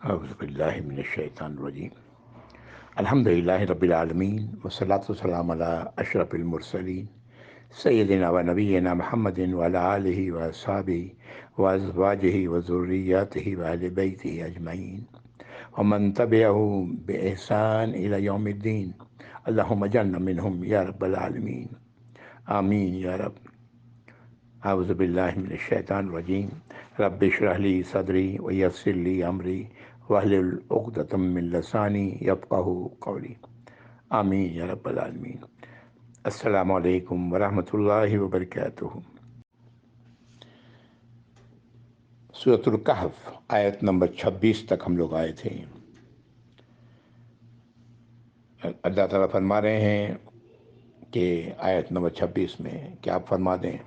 اعوذ باللہ من الشیطان الرجیم الحمدللہ رب العالمین والصلاة والسلام علی اشرف المرسلین سیدنا و نبینا محمد وعلی آلہ واصحابہ وازواجہ وذریاتہ واہل بیتہ اجمعین ومن تبعہم بإحسان الی یوم الدین اللہم اجعلنا منہم یا رب العالمین آمین یا رب۔ اعوذ باللہ من الشیطان الرجیم رب اشرح لی صدری ویسر لی امری واحلل عقدۃ من لسانی یفقہوا قولی آمین یا رب العالمین۔ السلام علیکم ورحمۃ اللہ وبرکاتہ۔ سورۃ الکہف آیت نمبر 26 تک ہم لوگ آئے تھے۔ اللہ تعالیٰ فرما رہے ہیں کہ آیت نمبر 26 میں کہ آپ فرما دیں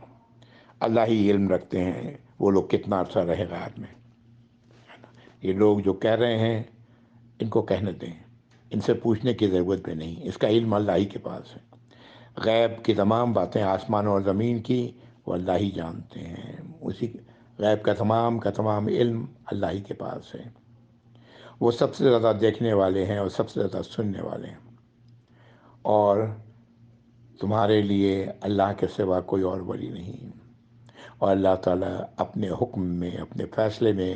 اللہ ہی علم رکھتے ہیں وہ لوگ کتنا عرصہ رہے غار میں۔ یہ لوگ جو کہہ رہے ہیں ان کو کہنے دیں، ان سے پوچھنے کی ضرورت بھی نہیں، اس کا علم اللہ ہی کے پاس ہے۔ غیب کی تمام باتیں آسمان اور زمین کی وہ اللہ ہی جانتے ہیں، اسی غیب کا تمام علم اللہ ہی کے پاس ہے۔ وہ سب سے زیادہ دیکھنے والے ہیں اور سب سے زیادہ سننے والے ہیں، اور تمہارے لیے اللہ کے سوا کوئی اور ولی نہیں۔ اور اللہ تعالیٰ اپنے حکم میں، اپنے فیصلے میں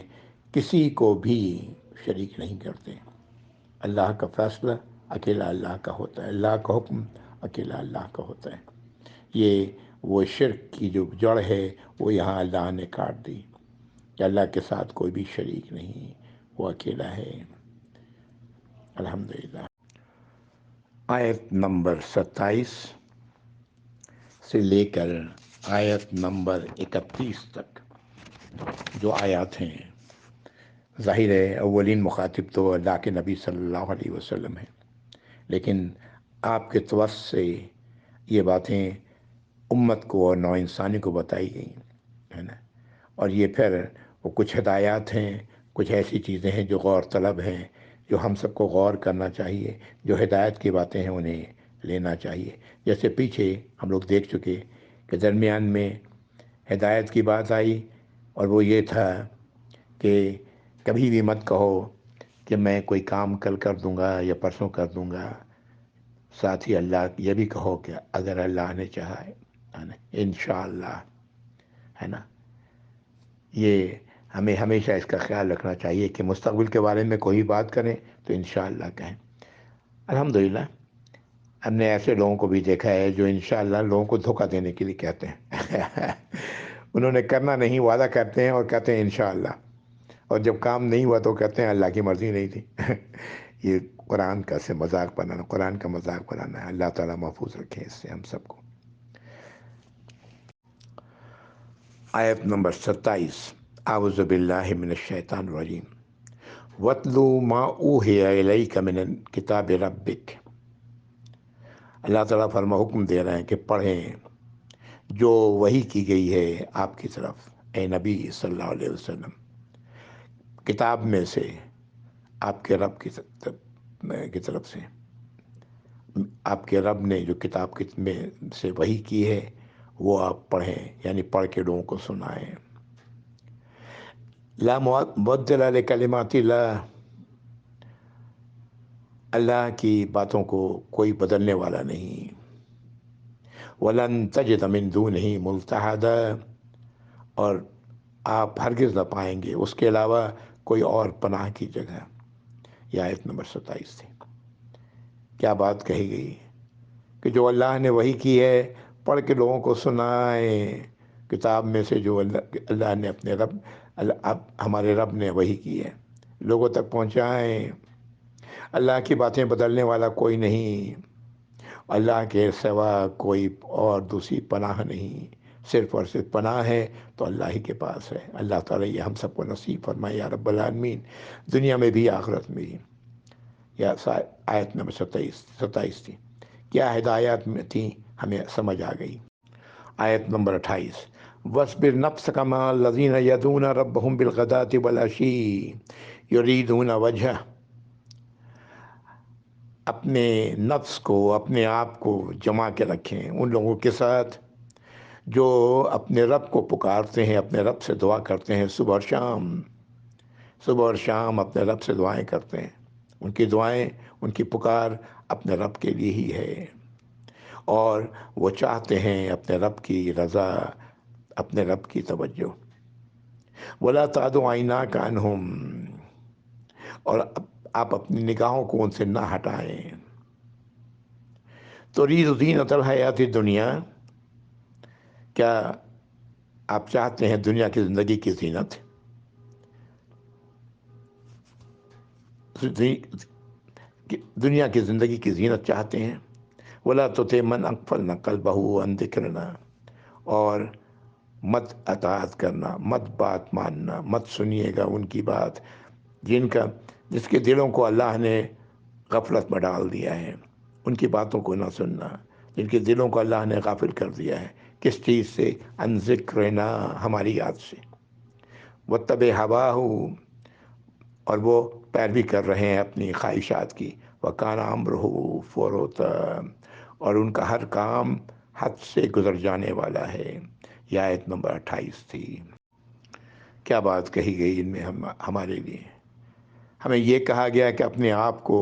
کسی کو بھی شریک نہیں کرتے۔ اللہ کا فیصلہ اکیلا اللہ کا ہوتا ہے، اللہ کا حکم اکیلا اللہ کا ہوتا ہے۔ یہ وہ شرک کی جو جڑ ہے وہ یہاں اللہ نے کاٹ دی کہ اللہ کے ساتھ کوئی بھی شریک نہیں، وہ اکیلا ہے۔ الحمدللہ۔ آیت نمبر 27 سے لے کر آیت نمبر 31 تک جو آیات ہیں، ظاہر ہے اولین مخاطب تو اللہ کے نبی صلی اللہ علیہ وسلم ہیں، لیکن آپ کے توسط سے یہ باتیں امت کو اور نوع انسانی کو بتائی گئیں، ہے نا۔ اور یہ پھر وہ کچھ ہدایات ہیں، کچھ ایسی چیزیں ہیں جو غور طلب ہیں، جو ہم سب کو غور کرنا چاہیے، جو ہدایت کی باتیں ہیں انہیں لینا چاہیے۔ جیسے پیچھے ہم لوگ دیکھ چکے کہ درمیان میں ہدایت کی بات آئی، اور وہ یہ تھا کہ کبھی بھی مت کہو کہ میں کوئی کام کل کر دوں گا یا پرسوں کر دوں گا۔ ساتھ ہی اللہ یہ بھی کہو کہ اگر اللہ نے چاہا ہے نا، انشاءاللہ، ہے نا۔ یہ ہمیں ہمیشہ اس کا خیال رکھنا چاہیے کہ مستقبل کے بارے میں کوئی بات کریں تو انشاءاللہ کہیں۔ الحمدللہ ہم نے ایسے لوگوں کو بھی دیکھا ہے جو انشاءاللہ لوگوں کو دھوکہ دینے کے لیے کہتے ہیں۔ انہوں نے کرنا نہیں، وعدہ کرتے ہیں اور کہتے ہیں انشاءاللہ، اور جب کام نہیں ہوا تو کہتے ہیں اللہ کی مرضی نہیں تھی۔ یہ قرآن کا سے مذاق بنانا، قرآن کا مذاق بنانا ہے۔ اللہ تعالیٰ محفوظ رکھے اس سے ہم سب کو۔ آیت نمبر 27 اعوذ باللہ من الشیطان الرجیم وَاتْلُو مَا أُوحِيَ إِلَيْكَ مِنَ الْكِتَابِ رَبِّكَ۔ اللہ تعالیٰ حکم دے رہے ہیں کہ پڑھیں جو وحی کی گئی ہے آپ کی طرف، اے نبی صلی اللہ علیہ وسلم، کتاب میں سے، آپ کے رب کی طرف سے۔ آپ کے رب نے جو کتاب میں سے وحی کی ہے وہ آپ پڑھیں، یعنی پڑھ کے لوگوں کو سنائیں۔ لا مبدل لکلمات اللہ، اللہ کی باتوں کو کوئی بدلنے والا نہیں۔ وَلَن تَجِدَ مِن دُونِهِ مُلْتَحَدًا، اور آپ ہرگز نہ پائیں گے اس کے علاوہ کوئی اور پناہ کی جگہ۔ یہ آیت نمبر 27 تھی۔ کیا بات کہی گئی کہ جو اللہ نے وحی کی ہے پڑھ کے لوگوں کو سنائیں، کتاب میں سے جو اللہ نے اپنے ہمارے رب نے وحی کی ہے لوگوں تک پہنچائیں۔ اللہ کی باتیں بدلنے والا کوئی نہیں، اللہ کے سوا کوئی اور دوسری پناہ نہیں، صرف اور صرف پناہ ہے تو اللہ ہی کے پاس ہے۔ اللہ تعالیٰ یہ ہم سب کو نصیب فرمائے یا رب العالمین، دنیا میں بھی آخرت میں بھی۔ یا آیت نمبر 27 تھی۔ کیا ہدایات میں تھیں ہمیں سمجھ آ گئی۔ آیت نمبر 28 وَاصْبِرْ نَفْسَكَ مَعَ الَّذِينَ يَدْعُونَ رَبَّهُمْ بِالْغَدَاةِ وَالْعَشِيِّ يُرِيدُونَ وَجْهَهُ، اپنے نفس کو، اپنے آپ کو جما کے رکھیں ان لوگوں کے ساتھ جو اپنے رب کو پکارتے ہیں، اپنے رب سے دعا کرتے ہیں صبح اور شام، صبح اور شام اپنے رب سے دعائیں کرتے ہیں، ان کی دعائیں، ان کی پکار اپنے رب کے لیے ہی ہے، اور وہ چاہتے ہیں اپنے رب کی رضا، اپنے رب کی توجہ۔ وَلَا تَعْدُ عَيْنَاكَ عَنْهُمْ، اور آپ اپنی نگاہوں کو ان سے نہ ہٹائیں۔ تُرِيدُ زِينَةَ الْحَيَاةِ الدُّنْيَا، کیا آپ چاہتے ہیں دنیا کی زندگی کی زینت؟ دنیا کی زندگی کی زینت چاہتے ہیں؟ وَلَا تُطِعْ مَنْ أَغْفَلْنَا قَلْبَهُ عَنْ ذِكْرِنَا، اور مت اطاعت کرنا، مت بات ماننا، مت سنیے گا ان کی بات جس کے دلوں کو اللہ نے غفلت میں ڈال دیا ہے، ان کی باتوں کو نہ سننا، جن کے دلوں کو اللہ نے غافل کر دیا ہے۔ کس چیز سے؟ عن ذکرنا، ہماری یاد سے۔ واتبع هواه، اور وہ پیروی کر رہے ہیں اپنی خواہشات کی۔ وکان امرہ فرطا، اور ان کا ہر کام حد سے گزر جانے والا ہے۔ یہ آیت نمبر 28 تھی۔ کیا بات کہی گئی ان میں ہمارے لیے؟ ہمیں یہ کہا گیا کہ اپنے آپ کو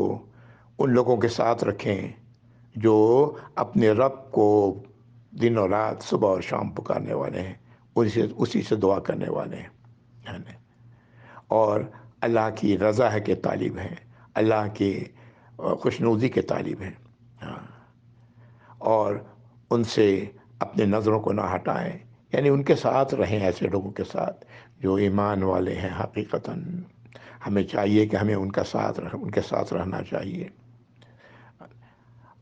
ان لوگوں کے ساتھ رکھیں جو اپنے رب کو دن اور رات، صبح اور شام پکارنے والے ہیں، اسی سے دعا کرنے والے ہیں، اور اللہ کی رضا ہے کے طالب ہیں، اللہ کی خوشنودی کے طالب ہیں، اور ان سے اپنے نظروں کو نہ ہٹائیں، یعنی ان کے ساتھ رہیں، ایسے لوگوں کے ساتھ جو ایمان والے ہیں حقیقتاً۔ ہمیں چاہیے کہ ہمیں ان کے ساتھ رہنا چاہیے۔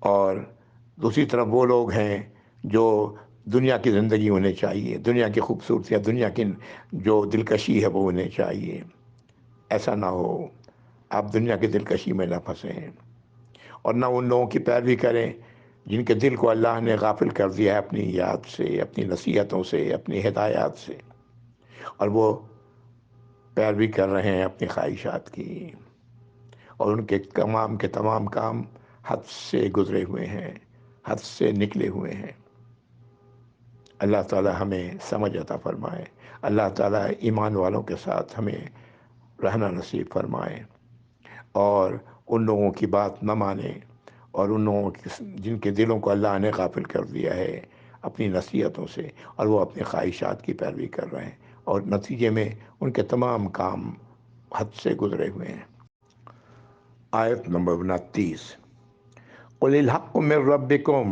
اور دوسری طرف وہ لوگ ہیں جو دنیا کی زندگی انہیں چاہیے، دنیا کی خوبصورتی، دنیا کی جو دلکشی ہے وہ انہیں چاہیے۔ ایسا نہ ہو، آپ دنیا کی دلکشی میں نہ پھنسیں، اور نہ ان لوگوں کی پیروی کریں جن کے دل کو اللہ نے غافل کر دیا ہے اپنی یاد سے، اپنی نصیحتوں سے، اپنی ہدایات سے، اور وہ پیروی کر رہے ہیں اپنی خواہشات کی، اور ان کے تمام کام حد سے گزرے ہوئے ہیں، حد سے نکلے ہوئے ہیں۔ اللہ تعالی ہمیں سمجھ عطا فرمائے، اللہ تعالی ایمان والوں کے ساتھ ہمیں رہنا نصیب فرمائے، اور ان لوگوں کی بات نہ مانیں، اور ان لوگوں جن کے دلوں کو اللہ نے غافل کر دیا ہے اپنی نصیحتوں سے، اور وہ اپنی خواہشات کی پیروی کر رہے ہیں، اور نتیجے میں ان کے تمام کام حد سے گزرے ہوئے ہیں۔ آیت نمبر 29، قُلِ الْحَقُّ مِن رَبِّكُمْ،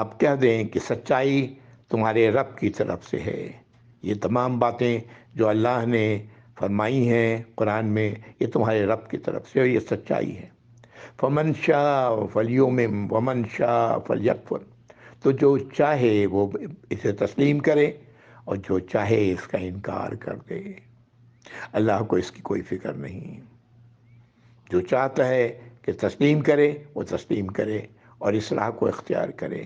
آپ کہہ دیں کہ سچائی تمہارے رب کی طرف سے ہے۔ یہ تمام باتیں جو اللہ نے فرمائی ہیں قرآن میں، یہ تمہارے رب کی طرف سے، اور یہ سچائی ہے۔ فَمَن شَاءَ فَلْيُؤْمِنْ وَمَن شَاءَ فَلْيَكْفُرْ، تو جو چاہے وہ اسے تسلیم کرے، اور جو چاہے اس کا انکار کر دے۔ اللہ کو اس کی کوئی فکر نہیں۔ جو چاہتا ہے کہ تسلیم کرے وہ تسلیم کرے، اور اصلاح کو اختیار کرے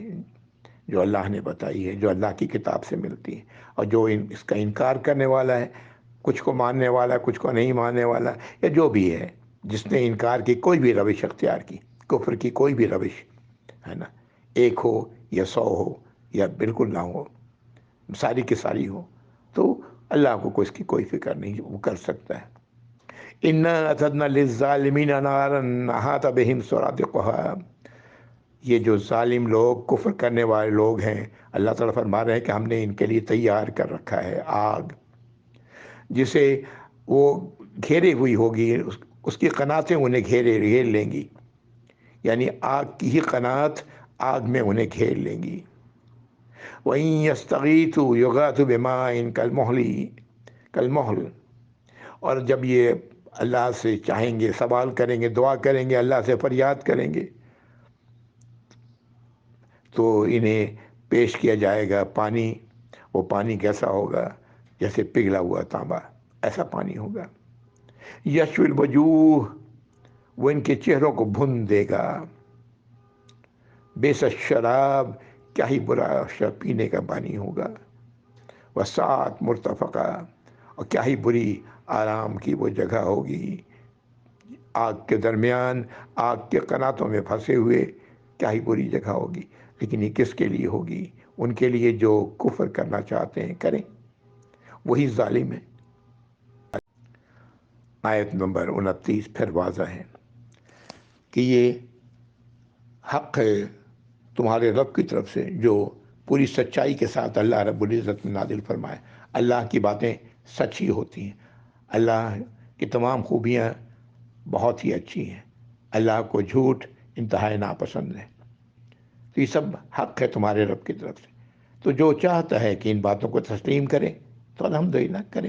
جو اللہ نے بتائی ہے، جو اللہ کی کتاب سے ملتی ہے، اور جو اس کا انکار کرنے والا ہے، کچھ کو ماننے والا، کچھ کو نہیں ماننے والا، یا جو بھی ہے، جس نے انکار کی کوئی بھی روش اختیار کی، کفر کی کوئی بھی روش ہے نا، ایک ہو یا 100 ہو یا بالکل نہ ہو، ساری کی ساری ہو، تو اللہ کو اس کی کوئی فکر نہیں، وہ کر سکتا ہے۔ اِنَّا أَعْتَدْنَا لِلظَّالِمِينَ نَارًا أَحَاطَ بِهِمْ سُرَادِقُهَا، یہ جو ظالم لوگ، کفر کرنے والے لوگ ہیں، اللہ تعالیٰ فرما رہے ہیں کہ ہم نے ان کے لیے تیار کر رکھا ہے آگ، جسے وہ گھیرے ہوئی ہوگی، اس کی قناتیں انہیں گھیر لیں گی، یعنی آگ کی ہی قنات آگ میں انہیں گھیر لیں گی۔ وَإِن يَسْتَغِيثُوا يُغَاثُوا بِمَاءٍ كَالْمُهْلِ، اور جب یہ اللہ سے چاہیں گے، سوال کریں گے، دعا کریں گے، اللہ سے فریاد کریں گے، تو انہیں پیش کیا جائے گا پانی۔ وہ پانی کیسا ہوگا؟ جیسے پگھلا ہوا تانبا، ایسا پانی ہوگا۔ یشوی الوجوہ، وہ ان کے چہروں کو بھن دے گا۔ بیس الشراب، کیا ہی برا پینے کا پانی ہوگا۔ وساعت مرتفقہ، اور کیا ہی بری آرام کی وہ جگہ ہوگی، آگ کے درمیان، آگ کے قناتوں میں پھنسے ہوئے، کیا ہی بری جگہ ہوگی۔ لیکن یہ کس کے لیے ہوگی؟ ان کے لیے جو کفر کرنا چاہتے ہیں کریں، وہی ظالم ہیں۔ آیت نمبر 29 پھر واضح ہے کہ یہ حق ہے تمہارے رب کی طرف سے جو پوری سچائی کے ساتھ اللہ رب العزت نے نازل فرمائے۔ اللہ کی باتیں سچ ہی ہوتی ہیں، اللہ کی تمام خوبیاں بہت ہی اچھی ہیں، اللہ کو جھوٹ انتہائی ناپسند ہے۔ تو یہ سب حق ہے تمہارے رب کی طرف سے، تو جو چاہتا ہے کہ ان باتوں کو تسلیم کرے تو الحمدللہ کرے،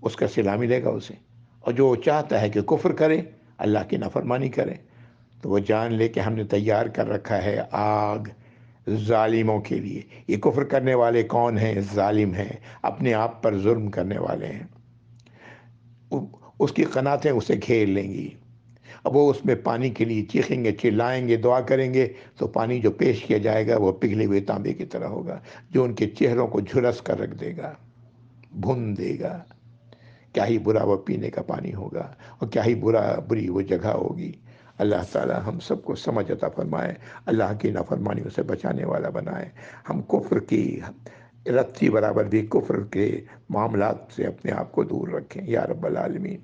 اس کا صلہ ملے گا اسے، اور جو چاہتا ہے کہ کفر کرے، اللہ کی نافرمانی کرے، تو وہ جان لے کہ ہم نے تیار کر رکھا ہے آگ ظالموں کے لیے۔ یہ کفر کرنے والے کون ہیں؟ ظالم ہیں، اپنے آپ پر ظلم کرنے والے ہیں۔ اس کی قناتیں اسے گھیر لیں گی، اب وہ اس میں پانی کے لیے چیخیں گے، چلائیں گے، دعا کریں گے، تو پانی جو پیش کیا جائے گا وہ پگھلے ہوئے تانبے کی طرح ہوگا، جو ان کے چہروں کو جھلس کر رکھ دے گا، بھن دے گا۔ کیا ہی برا وہ پینے کا پانی ہوگا، اور کیا ہی بری وہ جگہ ہوگی۔ اللہ تعالی ہم سب کو سمجھ عطا فرمائے، اللہ کی نافرمانیوں سے بچانے والا بنائے، ہم کفر کی رتی برابر بھی کفر کے معاملات سے اپنے آپ کو دور رکھیں یا رب العالمین۔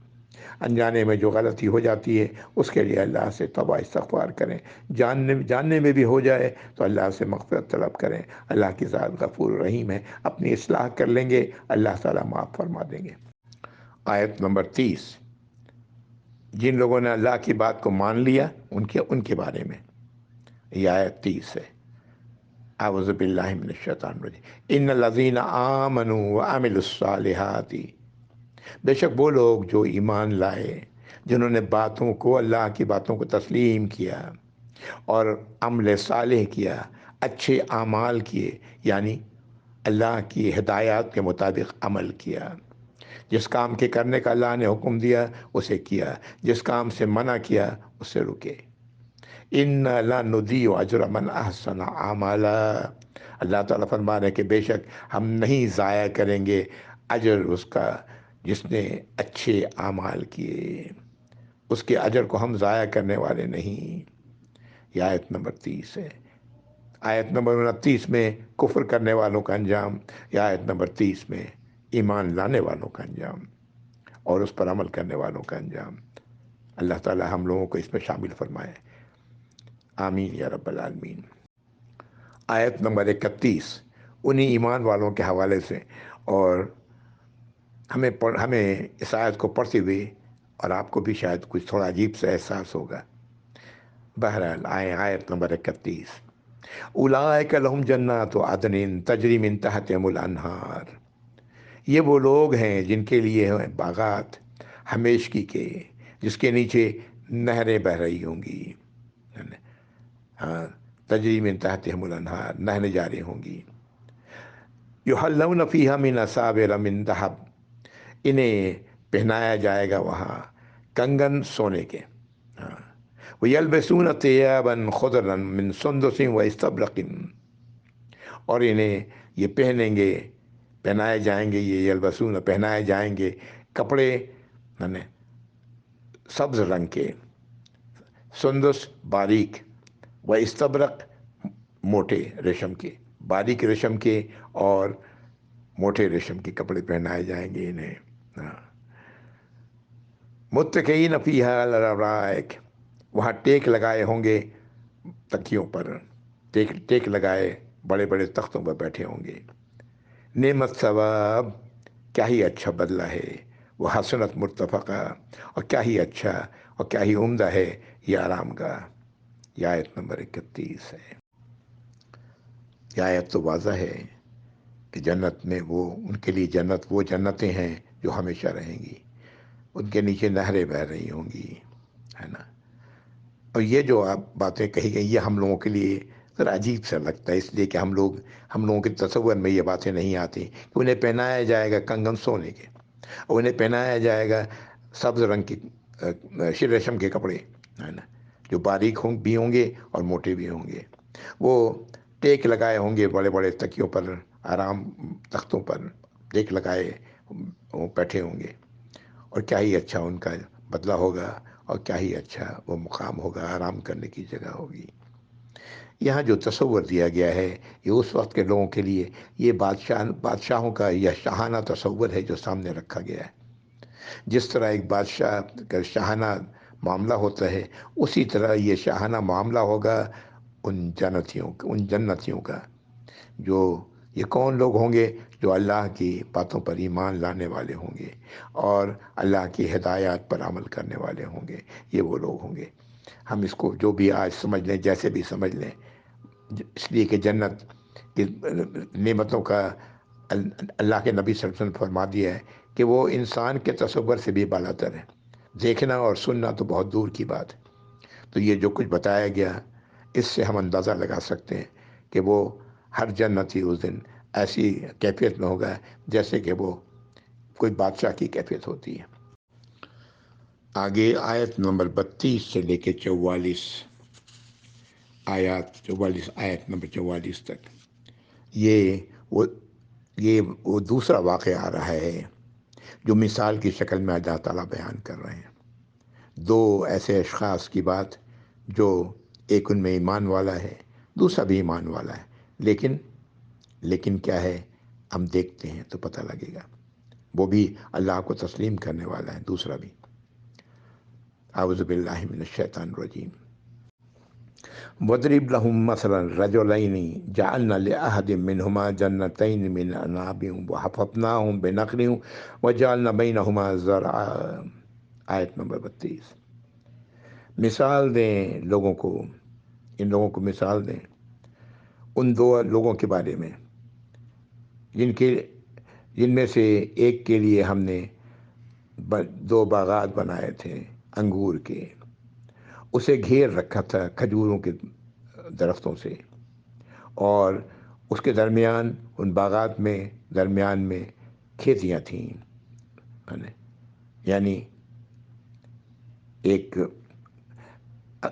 انجانے میں جو غلطی ہو جاتی ہے اس کے لیے اللہ سے توبہ استغفار کریں، جاننے میں بھی ہو جائے تو اللہ سے مغفرت طلب کریں۔ اللہ کی ذات غفور رحیم ہے، اپنی اصلاح کر لیں گے اللہ تعالیٰ معاف فرما دیں گے۔ آیت نمبر 30، جن لوگوں نے اللہ کی بات کو مان لیا ان کے بارے میں یہ آیت 30 ہے۔ اعوذ باللہ من الشیطان الرجیم، ان الذین آمنوا وعملوا الصالحات، بے شک وہ لوگ جو ایمان لائے، جنہوں نے باتوں کو، اللہ کی باتوں کو تسلیم کیا اور عمل صالح کیا، اچھے اعمال کیے، یعنی اللہ کی ہدایات کے مطابق عمل کیا۔ جس کام کے کرنے کا اللہ نے حکم دیا اسے کیا، جس کام سے منع کیا اس سے رکے۔ اِنَّا لَا نُضِيعُ أَجْرَ مَنْ أَحْسَنَ عَمَلًا، اللہ تعالیٰ فرما رہے ہیں کہ بے شک ہم نہیں ضائع کریں گے اجر اس کا جس نے اچھے اعمال کیے، اس کے اجر کو ہم ضائع کرنے والے نہیں۔ یہ آیت نمبر 30 ہے۔ آیت نمبر 29 میں کفر کرنے والوں کا انجام، یا آیت نمبر 30 میں ایمان لانے والوں کا انجام اور اس پر عمل کرنے والوں کا انجام۔ اللہ تعالی ہم لوگوں کو اس میں شامل فرمائے، آمین یا رب العالمین۔ آیت نمبر 31 انہی ایمان والوں کے حوالے سے، اور ہمیں اس آیت کو پڑھتے ہوئے اور آپ کو بھی شاید کچھ تھوڑا عجیب سا احساس ہوگا۔ بہرحال آیت نمبر 31، اولئک لہم جنات عدن تجری من تحتہم الانہار، یہ وہ لوگ ہیں جن کے لیے ہیں باغات ہمیشگی کے، جس کے نیچے نہریں بہہ رہی ہوں گی، تجری من تحتہم الانہار، نہریں جاری ہوں گی۔ یحلون فیہا من اساور من ذہب، انہیں پہنایا جائے گا وہاں کنگن سونے کے۔ وَيَلْبَسُونَ ثِيَابًا خُضْرًا مِّن سُنْدُسٍ وَإِسْتَبْرَقٍ، اور انہیں یہ پہنائے جائیں گے، یہ یلبسون پہنائے جائیں گے کپڑے سبز رنگ کے، سندس باریک، و استبرق موٹے ریشم کے، باریک ریشم کے اور موٹے ریشم کے کپڑے پہنائے جائیں گے انہیں۔ متکئین فیہا علی الارائک، وہاں ٹیک لگائے ہوں گے تکیوں پر، ٹیک لگائے بڑے بڑے تختوں پر بیٹھے ہوں گے۔ نعمت ثواب، کیا ہی اچھا بدلہ ہے، وہ حسنت مرتفقہ، اور کیا ہی اچھا اور کیا ہی عمدہ ہے یہ آرام گاہ۔ یہ آیت نمبر 31 ہے۔ یہ آیت تو واضح ہے کہ جنت میں ان کے لیے وہ جنتیں ہیں جو ہمیشہ رہیں گی، ان کے نیچے نہریں بہہ رہی ہوں گی، ہے نا۔ اور یہ جو آپ باتیں کہی گئی یہ ہم لوگوں کے لیے ذرا عجیب سا لگتا ہے، اس لیے کہ ہم لوگوں کے تصور میں یہ باتیں نہیں آتی کہ انہیں پہنایا جائے گا کنگن سونے کے، اور انہیں پہنایا جائے گا سبز رنگ کی ریشم کے کپڑے، ہے نا، جو باریک بھی ہوں گے اور موٹے بھی ہوں گے۔ وہ ٹیک لگائے ہوں گے بڑے بڑے تکیوں پر، آرام تختوں پر ٹیک لگائے وہ بیٹھے ہوں گے، اور کیا ہی اچھا ان کا بدلہ ہوگا، اور کیا ہی اچھا وہ مقام ہوگا، آرام کرنے کی جگہ ہوگی۔ یہاں جو تصور دیا گیا ہے یہ اس وقت کے لوگوں کے لیے یہ بادشاہوں کا یہ شاہانہ تصور ہے جو سامنے رکھا گیا ہے، جس طرح ایک بادشاہ کا شاہانہ معاملہ ہوتا ہے، اسی طرح یہ شاہانہ معاملہ ہوگا ان جنتیوں کا۔ جو یہ کون لوگ ہوں گے؟ جو اللہ کی باتوں پر ایمان لانے والے ہوں گے اور اللہ کی ہدایات پر عمل کرنے والے ہوں گے، یہ وہ لوگ ہوں گے۔ ہم اس کو جو بھی آج سمجھ لیں، جیسے بھی سمجھ لیں، اس لیے کہ جنت کی نعمتوں کا اللہ کے نبی صلی اللہ علیہ وسلم نے فرما دیا ہے کہ وہ انسان کے تصور سے بھی بالا تر ہے۔ دیکھنا اور سننا تو بہت دور کی بات ہے۔ تو یہ جو کچھ بتایا گیا، اس سے ہم اندازہ لگا سکتے ہیں کہ وہ ہر جنتی اس دن ایسی کیفیت میں ہوگا جیسے کہ وہ کوئی بادشاہ کی کیفیت ہوتی ہے۔ آگے آیت نمبر 32 سے لے کے 44 آیت نمبر 44 تک یہ وہ دوسرا واقعہ آ رہا ہے جو مثال کی شکل میں اللہ تعالیٰ بیان کر رہے ہیں۔ دو ایسے اشخاص کی بات، جو ایک ان میں ایمان والا ہے، دوسرا بھی ایمان والا ہے، لیکن کیا ہے، ہم دیکھتے ہیں تو پتہ لگے گا۔ وہ بھی اللہ کو تسلیم کرنے والا ہے، دوسرا بھی۔ اعوذ باللہ من الشیطان الرجیم۔ وَاضْرِبْ لَهُم مَّثَلًا رَجُلَيْنِ جَعَلْنَا لِأَحَدٍ مِّنْهُمَا جَنَّتَيْنِ مِنْ أَعْنَابٍ وَحَفَفْنَاهُمْ بِنَخْلٍ وَجَعَلْنَا بَيْنَهُمَا زَرْعًا۔ آیت نمبر 32۔ مثال دیں لوگوں کو، ان لوگوں کو مثال دیں ان دو لوگوں کے بارے میں جن میں سے ایک کے لیے ہم نے دو باغات بنائے تھے انگور کے، اسے گھیر رکھا تھا کھجوروں کے درختوں سے، اور اس کے درمیان، ان باغات میں درمیان میں کھیتیاں تھیں۔ یعنی ایک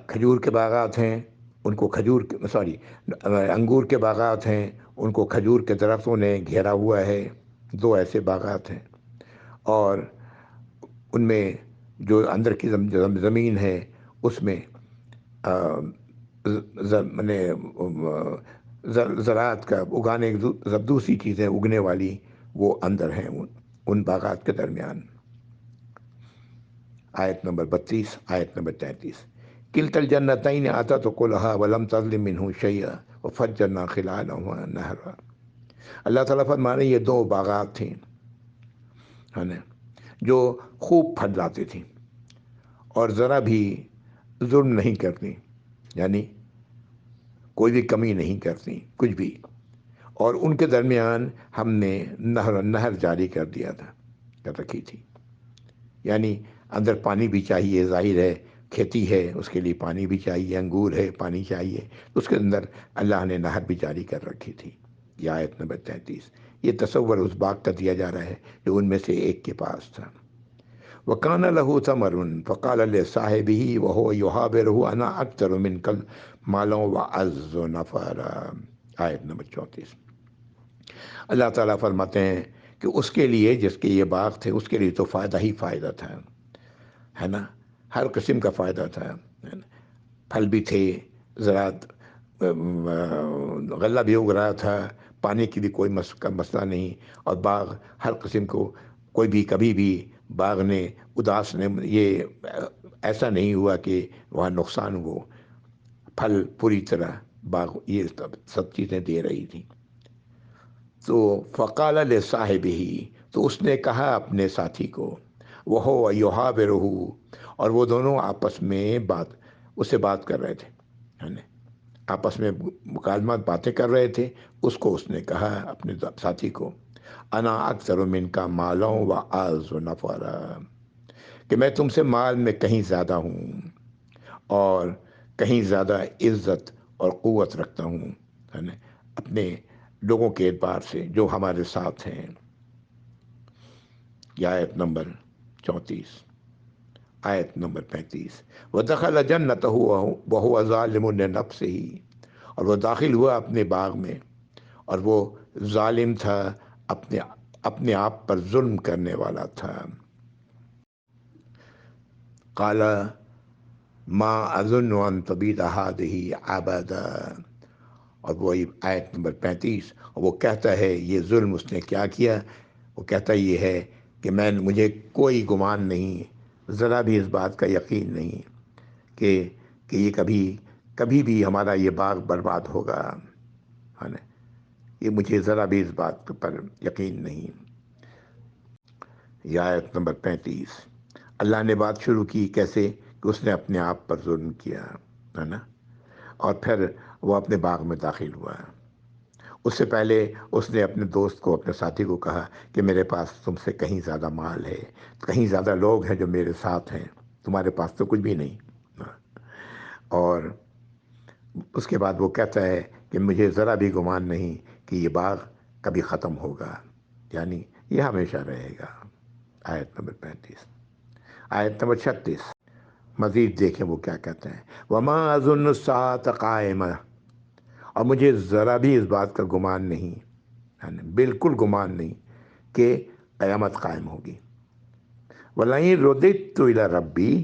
کھجور کے باغات ہیں، ان کو انگور کے باغات ہیں، ان کو کھجور کے درختوں نے گھیرا ہوا ہے۔ دو ایسے باغات ہیں، اور ان میں جو اندر کی زمین ہے اس میں زراعت کا اگانے، دوسری چیزیں اگنے والی وہ اندر ہیں ان باغات کے درمیان۔ آیت نمبر 32، آیت نمبر 33۔ کلتا الجنتین آتت اکلہا ولم تظلم منہ شیئا وفجرنا خلالہما نہرا۔ اللہ تعالیٰ فرما رہے ہیں یہ دو باغات تھیں جو خوب پھل لاتی تھیں اور ذرا بھی ظلم نہیں کرتی، یعنی کوئی بھی کمی نہیں کرتی کچھ بھی، اور ان کے درمیان ہم نے نہر جاری کر رکھی تھی۔ یعنی اندر پانی بھی چاہیے، ظاہر ہے کھیتی ہے اس کے لیے پانی بھی چاہیے، انگور ہے پانی چاہیے، اس کے اندر اللہ نے نہر بھی جاری کر رکھی تھی۔ یہ آیت نمبر 33۔ یہ تصور اس باغ کا دیا جا رہا ہے جو ان میں سے ایک کے پاس تھا۔ وَكَانَ لَهُ ثَمَرٌ فَقَالَ لِصَاحِبِهِ وَهُوَ يُحَاوِرُهُ أَنَا أَكْثَرُ مِنكَ مَالًا وَأَعَزُّ نَفَرًا۔ آیت نمبر 34۔ اللہ تعالیٰ فرماتے ہیں کہ اس کے لیے، جس کے یہ باغ تھے، اس کے لیے تو فائدہ ہی فائدہ تھا، ہے نا، ہر قسم کا فائدہ تھا، پھل بھی تھے، زراعت، غلہ بھی اگ رہا تھا، پانی کی بھی کوئی مسئلہ نہیں، اور باغ ہر قسم کو، کوئی بھی کبھی بھی باغ نے اداس نے، یہ ایسا نہیں ہوا کہ وہاں نقصان ہو، پھل پوری طرح باغ یہ سب چیزیں دے رہی تھیں۔ تو فقال لصاحبہ، تو اس نے کہا اپنے ساتھی کو، وہو یحاورہ، اور وہ دونوں آپس میں اس سے بات کر رہے تھے، آپس میں مکالمات باتیں کر رہے تھے، اس کو اس نے کہا اپنے ساتھی کو، انا اکثر منک مالا واعز نفرا، کہ میں تم سے مال میں کہیں زیادہ ہوں اور کہیں زیادہ عزت اور قوت رکھتا ہوں، اپنے لوگوں کے اعتبار سے جو ہمارے ساتھ ہیں۔ یہ آیت نمبر 34۔ آیت نمبر 35۔ وَدَخَلَ جَنَّتَهُ وَهُوَ ظَالِمٌ لِنَفْسِهِ، اور وہ داخل ہوا اپنے باغ میں اور وہ ظالم تھا، اپنے آپ پر ظلم کرنے والا تھا۔ قال ما اظن ان تبید هذه ابدا، اور وہ آیت نمبر 35، اور وہ کہتا ہے، یہ ظلم اس نے کیا کیا، وہ کہتا یہ ہے کہ مجھے کوئی گمان نہیں، ذرا بھی اس بات کا یقین نہیں کہ یہ کبھی بھی ہمارا یہ باغ برباد ہوگا، ہے نا، یہ مجھے ذرا بھی اس بات پر یقین نہیں۔ یہ آیت نمبر 35۔ اللہ نے بات شروع کی کیسے کہ اس نے اپنے آپ پر ظلم کیا، ہے نا، اور پھر وہ اپنے باغ میں داخل ہوا۔ اس سے پہلے اس نے اپنے دوست کو، اپنے ساتھی کو کہا کہ میرے پاس تم سے کہیں زیادہ مال ہے، کہیں زیادہ لوگ ہیں جو میرے ساتھ ہیں، تمہارے پاس تو کچھ بھی نہیں۔ اور اس کے بعد وہ کہتا ہے کہ مجھے ذرا بھی گمان نہیں کہ یہ باغ کبھی ختم ہوگا، یعنی یہ ہمیشہ رہے گا۔ آیت نمبر 35۔ آیت نمبر 36 مزید دیکھیں وہ کیا کہتے ہیں، وَمَا أَظُنُّ السَّاعَةَ قَائِمَةً، اور مجھے ذرا بھی اس بات کا گمان نہیں، یعنی بالکل گمان نہیں کہ قیامت قائم ہوگی۔ وَلَئِن رُدِدتُّ إِلَىٰ رَبِّي،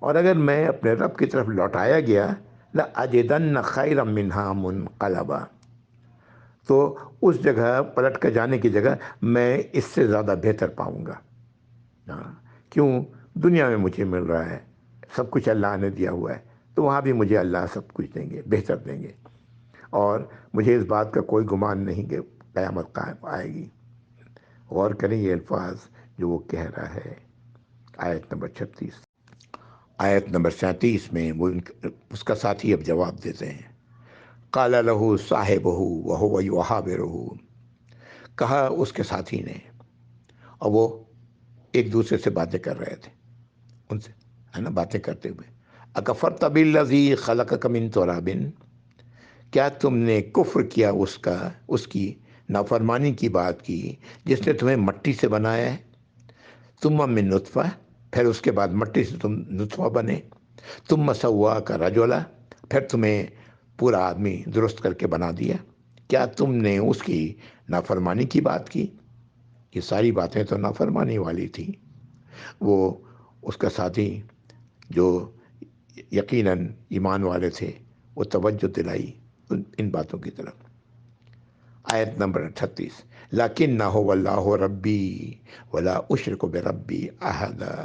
اور اگر میں اپنے رب کی طرف لوٹایا گیا، لَأَجِدَنَّ خَيْرًا مِّنْهَا مُنقَلَبًا، تو اس جگہ پلٹ کر جانے کی جگہ میں اس سے زیادہ بہتر پاؤں گا۔ ہاں، کیوں؟ دنیا میں مجھے مل رہا ہے، سب کچھ اللہ نے دیا ہوا ہے، تو وہاں بھی مجھے اللہ سب کچھ دیں گے، بہتر دیں گے، اور مجھے اس بات کا کوئی گمان نہیں کہ قیامت قائم آئے گی۔ غور کریں یہ الفاظ جو وہ کہہ رہا ہے۔ آیت نمبر 36۔ آیت نمبر 37 میں وہ اس کا ساتھی اب جواب دیتے ہیں، قال له صاحبه وهو يحاوره، کہا اس کے ساتھی نے، اور وہ ایک دوسرے سے باتیں کر رہے تھے، ان سے، ہے نا، باتیں کرتے ہوئے، اکفرت بالذی خلقک من تراب، کیا تم نے کفر کیا اس کی نافرمانی کی بات کی جس نے تمہیں مٹی سے بنایا ہے، ثم من نطفہ، پھر اس کے بعد مٹی سے تم نطفہ بنے، ثم سواک رجلا، پھر تمہیں پورا آدمی درست کر کے بنا دیا، کیا تم نے اس کی نافرمانی کی بات کی؟ یہ ساری باتیں تو نافرمانی والی تھیں۔ وہ اس کا ساتھی جو یقیناً ایمان والے تھے، وہ توجہ دلائی ان باتوں کی طرف۔ آیت نمبر 38، لیکن نہ ہو واللہ ربی ولا اشرک بربی احدا،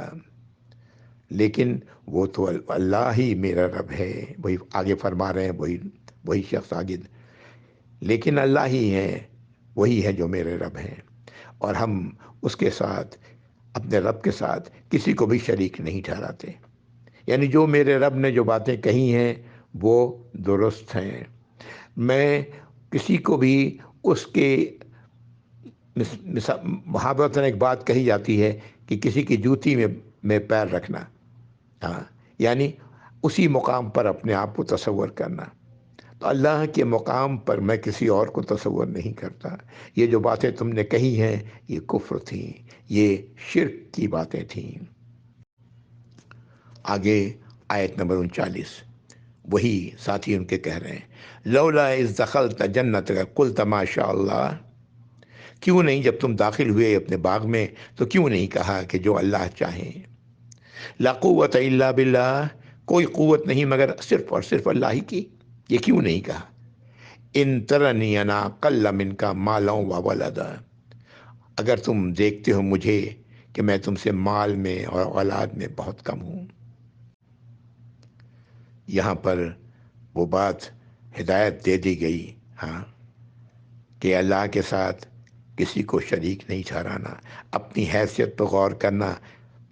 لیکن وہ تو اللہ ہی میرا رب ہے، وہی آگے فرما رہے ہیں، وہی شخص آگے، لیکن اللہ ہی ہے، وہی ہے جو میرے رب ہیں، اور ہم اس کے ساتھ، اپنے رب کے ساتھ کسی کو بھی شریک نہیں ٹھہراتے، یعنی جو میرے رب نے جو باتیں کہی ہیں وہ درست ہیں۔ میں کسی کو بھی اس کے محاورتاً ایک بات کہی جاتی ہے کہ کسی کی جوتی میں پیر رکھنا، ہاں، یعنی اسی مقام پر اپنے آپ کو تصور کرنا، تو اللہ کے مقام پر میں کسی اور کو تصور نہیں کرتا۔ یہ جو باتیں تم نے کہی ہیں یہ کفر تھیں، یہ شرک کی باتیں تھیں۔ آگے آیت نمبر 39، وہی ساتھی ان کے کہہ رہے ہیں، لولا اذ دخلت جنتک قلت ما شاء اللہ، کیوں نہیں جب تم داخل ہوئے اپنے باغ میں تو کیوں نہیں کہا کہ جو اللہ چاہیں، لا قوت الا باللہ، کوئی قوت نہیں مگر صرف اور صرف اللہ ہی کی، یہ کیوں نہیں کہا، ان ترنی انا اقل منک مالا و ولدا، اگر تم دیکھتے ہو مجھے کہ میں تم سے مال میں اور اولاد میں بہت کم ہوں۔ یہاں پر وہ بات ہدایت دے دی گئی، ہاں، کہ اللہ کے ساتھ کسی کو شریک نہیں ٹھہرانا، اپنی حیثیت پر غور کرنا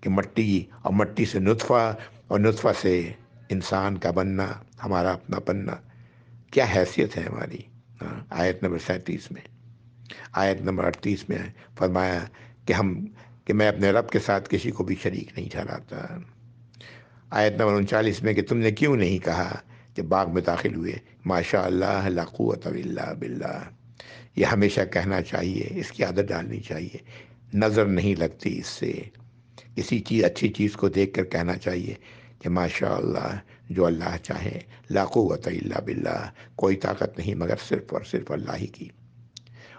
کہ مٹی، اور مٹی سے نطفہ، اور نطفہ سے انسان کا بننا، ہمارا اپنا بننا، کیا حیثیت ہے ہماری۔ ہاں، آیت نمبر 37 میں، آیت نمبر 38 میں فرمایا کہ میں اپنے رب کے ساتھ کسی کو بھی شریک نہیں ٹھہراتا۔ آیت نمبر 39 میں کہ تم نے کیوں نہیں کہا جب باغ میں داخل ہوئے، ماشاء اللہ لا قوت الا باللہ، یہ ہمیشہ کہنا چاہیے، اس کی عادت ڈالنی چاہیے، نظر نہیں لگتی اس سے، کسی چیز، اچھی چیز کو دیکھ کر کہنا چاہیے کہ ماشاء اللہ، جو اللہ چاہے، لا قوت الا باللہ، کوئی طاقت نہیں مگر صرف اور صرف اللہ ہی کی۔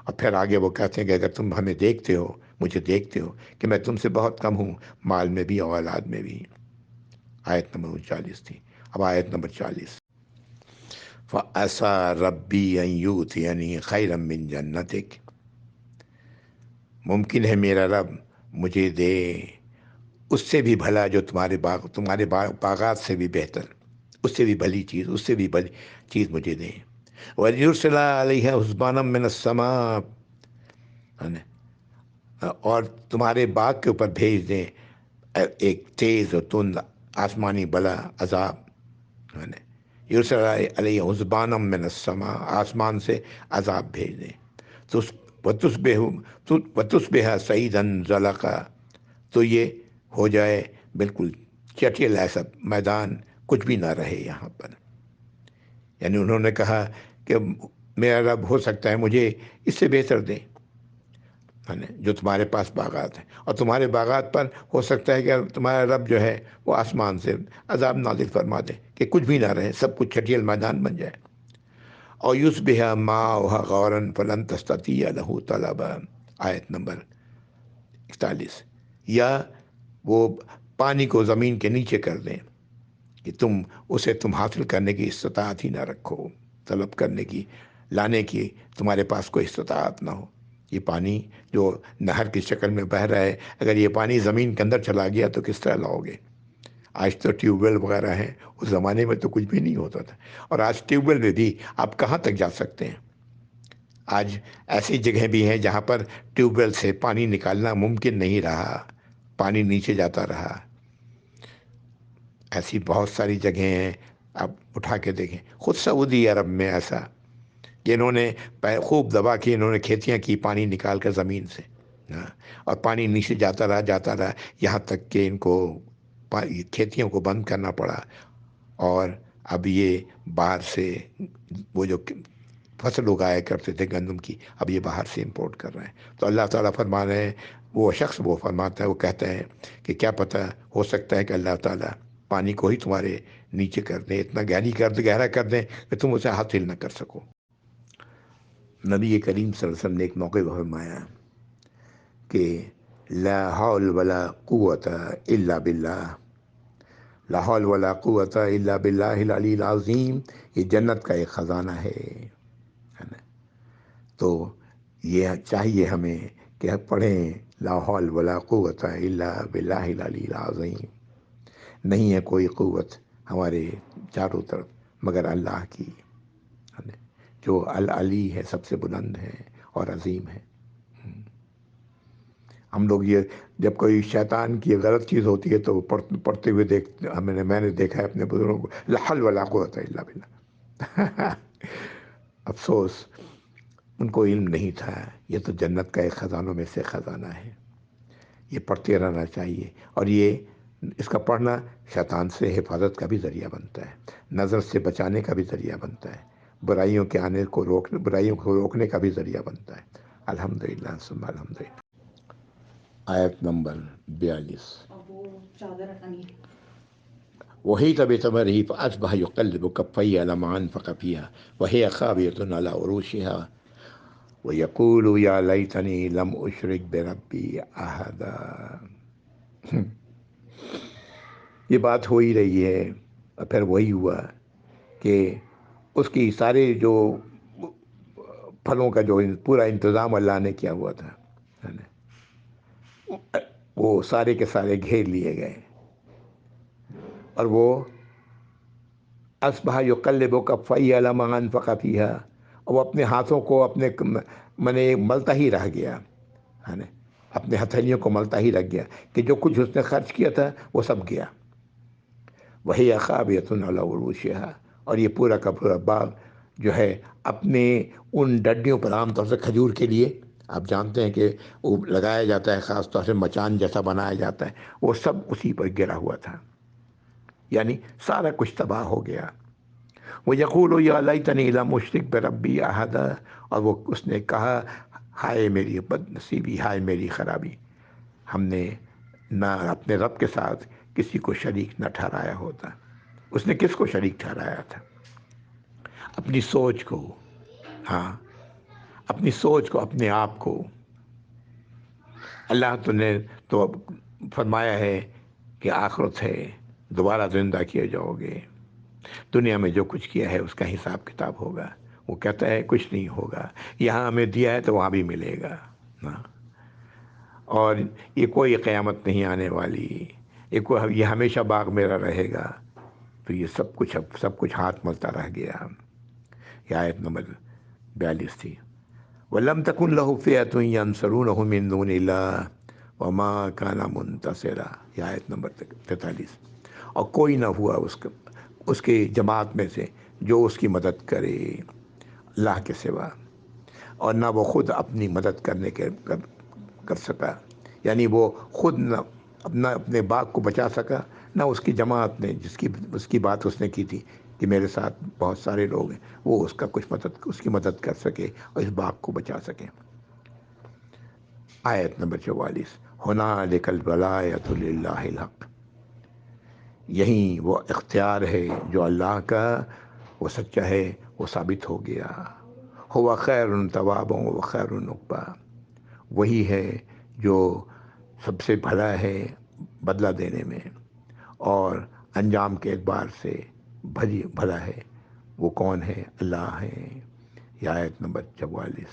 اور پھر آگے وہ کہتے ہیں کہ اگر تم ہمیں دیکھتے ہو، مجھے دیکھتے ہو کہ میں تم سے بہت کم ہوں، مال میں بھی اور اولاد میں بھی۔ آیت نمبر 39 تھی۔ اب آیت نمبر 40، فَعَسَىٰ رَبِّي أَن يُؤْتِيَنِي خَيْرًا مِّن جَنَّتِكَ، ممکن ہے میرا رب مجھے دے، اس سے بھی بھلا جو تمہارے باغات سے بھی بہتر، اس سے بھی بھلی چیز، اس سے بھی بھلی چیز مجھے دے۔ وَيُرْسِلَ عَلَيْهَا حُسْبَانًا مِّنَ السَّمَاءِ، اور تمہارے باغ کے اوپر بھیج دیں ایک تیز اور تند آسمانی بلا عذاب، یرسل علیہ حسبانا من السماء، آسمان سے عذاب بھیج دیں، وتصبح سعیدا زلقا، تو یہ ہو جائے بالکل چٹیل ایسا میدان، کچھ بھی نہ رہے یہاں پر۔ یعنی انہوں نے کہا کہ میرا رب ہو سکتا ہے مجھے اس سے بہتر دے، جو تمہارے پاس باغات ہیں، اور تمہارے باغات پر ہو سکتا ہے کہ تمہارا رب جو ہے وہ آسمان سے عذاب نازل فرما دے کہ کچھ بھی نہ رہے، سب کچھ چٹیل میدان بن جائے۔ اور یصبح ماؤها غورا فلن تستطیع له طلبا، آیت نمبر 41، یا وہ پانی کو زمین کے نیچے کر دیں کہ تم حاصل کرنے کی استطاعت ہی نہ رکھو، طلب کرنے کی، لانے کی تمہارے پاس کوئی استطاعت نہ ہو۔ یہ پانی جو نہر کی شکل میں بہہ رہا ہے، اگر یہ پانی زمین کے اندر چلا گیا تو کس طرح لاؤ گے؟ آج تو ٹیوب ویل وغیرہ ہیں، اس زمانے میں تو کچھ بھی نہیں ہوتا تھا، اور آج ٹیوب ویل میں بھی آپ کہاں تک جا سکتے ہیں؟ آج ایسی جگہیں بھی ہیں جہاں پر ٹیوب ویل سے پانی نکالنا ممکن نہیں رہا، پانی نیچے جاتا رہا۔ ایسی بہت ساری جگہیں ہیں، آپ اٹھا کے دیکھیں، خود سعودی عرب میں ایسا کہ انہوں نے خوب دبا کی، انہوں نے کھیتیاں کی پانی نکال کر زمین سے، اور پانی نیچے جاتا رہا یہاں تک کہ ان کو کھیتیوں کو بند کرنا پڑا، اور اب یہ باہر سے وہ جو فصل اگایا کرتے تھے گندم کی، اب یہ باہر سے امپورٹ کر رہے ہیں۔ تو اللہ تعالیٰ فرما رہے ہیں، وہ شخص وہ فرماتا ہے، وہ کہتا ہے کہ کیا پتہ، ہو سکتا ہے کہ اللہ تعالیٰ پانی کو ہی تمہارے نیچے کر دیں، اتنا گہرا کر دیں کہ تم اسے حاصل نہ کر سکو۔ نبی کریم صلی اللہ علیہ وسلم نے ایک موقع پر فرمایا کہ لا حول ولا قوت الا باللہ، لا حول ولا قوت الا باللہ العلی العظیم، یہ جنت کا ایک خزانہ ہے نا؟ تو یہ چاہیے ہمیں کہ پڑھیں لا حول ولا قوت الا باللہ العلی العظیم، نہیں ہے کوئی قوت ہمارے چاروں طرف مگر اللہ کی، جو العلی ہے، سب سے بلند ہے اور عظیم ہے۔ ہم لوگ یہ جب کوئی شیطان کی غلط چیز ہوتی ہے تو پڑھتے ہوئے میں نے دیکھا ہے اپنے بزرگوں کو، لا حول ولا قوت الا باللہ۔ افسوس ان کو علم نہیں تھا، یہ تو جنت کا ایک خزانوں میں سے خزانہ ہے، یہ پڑھتے رہنا چاہیے، اور یہ اس کا پڑھنا شیطان سے حفاظت کا بھی ذریعہ بنتا ہے، نظر سے بچانے کا بھی ذریعہ بنتا ہے، برائیوں کو روکنے کا بھی ذریعہ بنتا ہے۔ الحمدللہ ثم الحمدللہ۔ آیت نمبر 42، وہی طب تمری فاصبح يقلب كفيه على ما انفق فيها وهي خاوية على عروشها ويقول يا ليتني لم أشرك بربي أحدا۔ یہ بات ہو ہی رہی ہے، اور پھر وہی ہوا کہ اس کی سارے جو پھلوں کا جو پورا انتظام اللہ نے کیا ہوا تھا، وہ سارے کے سارے گھیر لیے گئے، اور وہ اصبح یقلب کفیہ علی ما انفق فیہا، وہ اپنے ہاتھوں کو اپنے ملتا ہی رہ گیا، اپنے ہتھیلیوں کو ملتا ہی رہ گیا کہ جو کچھ اس نے خرچ کیا تھا وہ سب گیا۔ وہی خاویۃ علی عروشہا، اور یہ پورا کا پورا باغ جو ہے اپنے ان ڈڈیوں پر، عام طور سے کھجور کے لیے آپ جانتے ہیں کہ وہ لگایا جاتا ہے، خاص طور سے مچان جیسا بنایا جاتا ہے، وہ سب اسی پر گرا ہوا تھا، یعنی سارا کچھ تباہ ہو گیا۔ وَيَقُولُ يَا لَيْتَنِي لَمْ أُشْرِكْ بِرَبِّي أَحَدًا، اور وہ اس نے کہا ہائے میری بد نصیبی، ہائے میری خرابی، ہم نے نہ اپنے رب کے ساتھ کسی کو شریک نہ ٹھہرایا ہوتا۔ اس نے کس کو شریک ٹھہرایا تھا؟ اپنی سوچ کو، اپنی سوچ کو، اپنے آپ کو۔ اللہ نے تو فرمایا ہے کہ آخرت ہے، دوبارہ زندہ کیے جاؤ گے، دنیا میں جو کچھ کیا ہے اس کا حساب کتاب ہوگا۔ وہ کہتا ہے کچھ نہیں ہوگا، یہاں ہمیں دیا ہے تو وہاں بھی ملے گا، اور یہ کوئی قیامت نہیں آنے والی، یہ ہمیشہ باغ میرا رہے گا، تو یہ سب کچھ ہاتھ ملتا رہ گیا۔ یہ آیت نمبر 42 تھی۔ وَلَمْ تَكُنْ لَهُ فِئَةٌ يَنْصُرُونَهُ مِنْ دُونِ اللَّهِ وَمَا كَانَ مُنْتَصِرًا، یہ آیت نمبر 43۔ اور کوئی نہ ہوا اس کی جماعت میں سے جو اس کی مدد کرے اللہ کے سوا، اور نہ وہ خود اپنی مدد کر سکا، یعنی وہ خود نہ اپنے باغ کو بچا سکا، نہ اس کی جماعت نے اس کی بات اس نے کی تھی کہ میرے ساتھ بہت سارے لوگ ہیں، وہ اس کی مدد کر سکے اور اس باغ کو بچا سکے۔ آیت نمبر 44۔ ہنالک الولایۃ للہ الحق، یہی وہ اختیار ہے جو اللہ کا، وہ سچا ہے، وہ ثابت ہو گیا۔ ہوا خیر ثوابا و خیر عقبا، وہی ہے جو سب سے بھلا ہے بدلہ دینے میں اور انجام کے اعتبار سے بھلا ہے۔ وہ کون ہے؟ اللہ ہے۔ یہ آیت نمبر 44۔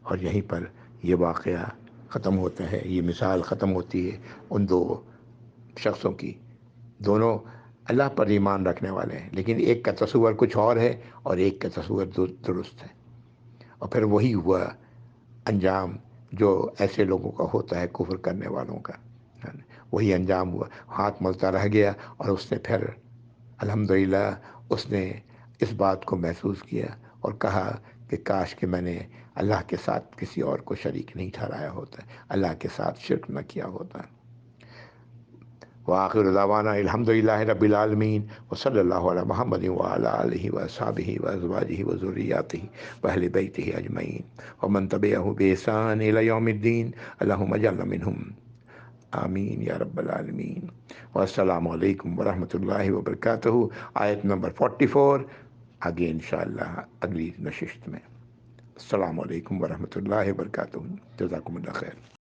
اور یہیں پر یہ واقعہ ختم ہوتا ہے، یہ مثال ختم ہوتی ہے ان دو شخصوں کی، دونوں اللہ پر ایمان رکھنے والے ہیں، لیکن ایک کا تصور کچھ اور ہے اور ایک کا تصور درست ہے، اور پھر وہی ہوا انجام جو ایسے لوگوں کا ہوتا ہے، کفر کرنے والوں کا، وہی انجام ہوا۔ ہاتھ ملتا رہ گیا، اور اس نے پھر الحمدللہ اس نے اس بات کو محسوس کیا اور کہا کہ کاش کہ میں نے اللہ کے ساتھ کسی اور کو شریک نہیں ٹھہرایا ہوتا، اللہ کے ساتھ شرک نہ کیا ہوتا۔ وآخر دعوانا الحمدللہ رب العالمین، وصلی اللہ علی محمد وعلی آلہ وصحبہ وازواجہ وذریاتہ واہل بیتہ اجمعین ومن تبعہ بإحسان الی یوم الدین، اللہم اجعلنا منہم، آمین یا رب العالمین۔ والسلام علیکم ورحمۃ اللہ وبرکاتہ۔ آیت نمبر 44 آگے انشاءاللہ اگلی نشست میں۔ السلام علیکم ورحمۃ اللہ وبرکاتہ۔ جزاکم اللہ خیر۔